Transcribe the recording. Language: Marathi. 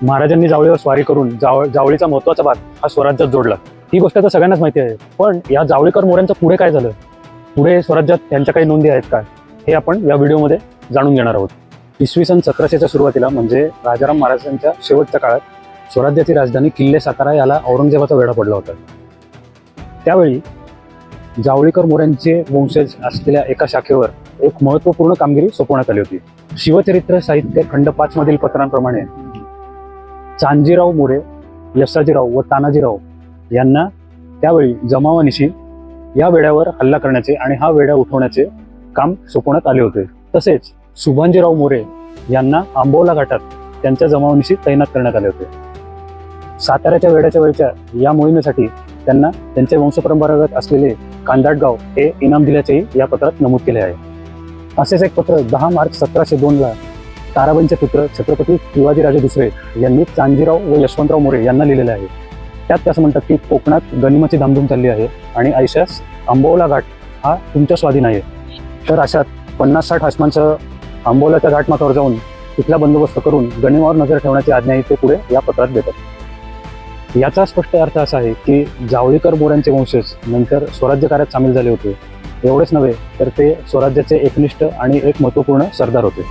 महाराजांनी जावळीवर स्वारी करून जावळीचा महत्त्वाचा भाग हा स्वराज्यात जोडला। ही गोष्ट तर सगळ्यांनाच माहिती आहे, पण या जावळीकर मोऱ्यांचं पुढे काय झालं, पुढे स्वराज्यात त्यांच्या काही नोंदी आहेत का, हे आपण या व्हिडिओमध्ये जाणून घेणार आहोत। इसवी सन 1700च्या सुरुवातीला म्हणजे राजाराम महाराजांच्या शेवटच्या काळात स्वराज्याची राजधानी किल्ले सातारा याला औरंगजेबाचा वेढा पडला होता। त्यावेळी जावळीकर मोऱ्यांचे वंशज असलेल्या एका शाखेवर एक महत्त्वपूर्ण कामगिरी सोपवण्यात आली होती। शिवचरित्र साहित्य खंड 5 मधील पत्रांप्रमाणे चांजीराव मोरे, यसाजीराव व तानाजीराव यांना त्यावेळी जमावानिशी या वेढ्यावर हल्ला करण्याचे आणि हा वेढा उठवण्याचे काम सोपवण्यात आले होते। तसेच सुभांजीराव मोरे यांना आंबोला घाटात त्यांच्या जमावानिशी तैनात करण्यात आले होते। साताऱ्याच्या वेढ्याच्या वेळच्या या मोहिमेसाठी त्यांना त्यांचे वंशपरंपरागत असलेले कांदाटगाव हे इनाम दिल्याचेही या पत्रात नमूद केले आहे। असेच एक पत्र 10 मार्च 1702ला ताराबाईंचे पुत्र छत्रपती शिवाजीराजे दुसरे यांनी चांजीराव व यशवंतराव मोरे यांना लिहिलेले आहे। त्यात ते असं म्हणतात की कोकणात गनिमाची धामधूम चालली आहे आणि ऐशास आंबोला घाट हा तुमच्या स्वाधीन आहे। तर अशात 50-60 हसमांसह आंबोलाच्या घाटमाथ्यावर जाऊन तिथला बंदोबस्त करून गनिमावर नजर ठेवण्याची आज्ञाही ते पुढे या पत्रात देतात। याचा स्पष्ट अर्थ असा आहे की जावळीकर मोऱ्यांचे वंशज नंतर स्वराज्य कार्यात सामील झाले होते। एवढेच नव्हे तर ते स्वराज्याचे एकनिष्ठ आणि एक महत्त्वपूर्ण सरदार होते।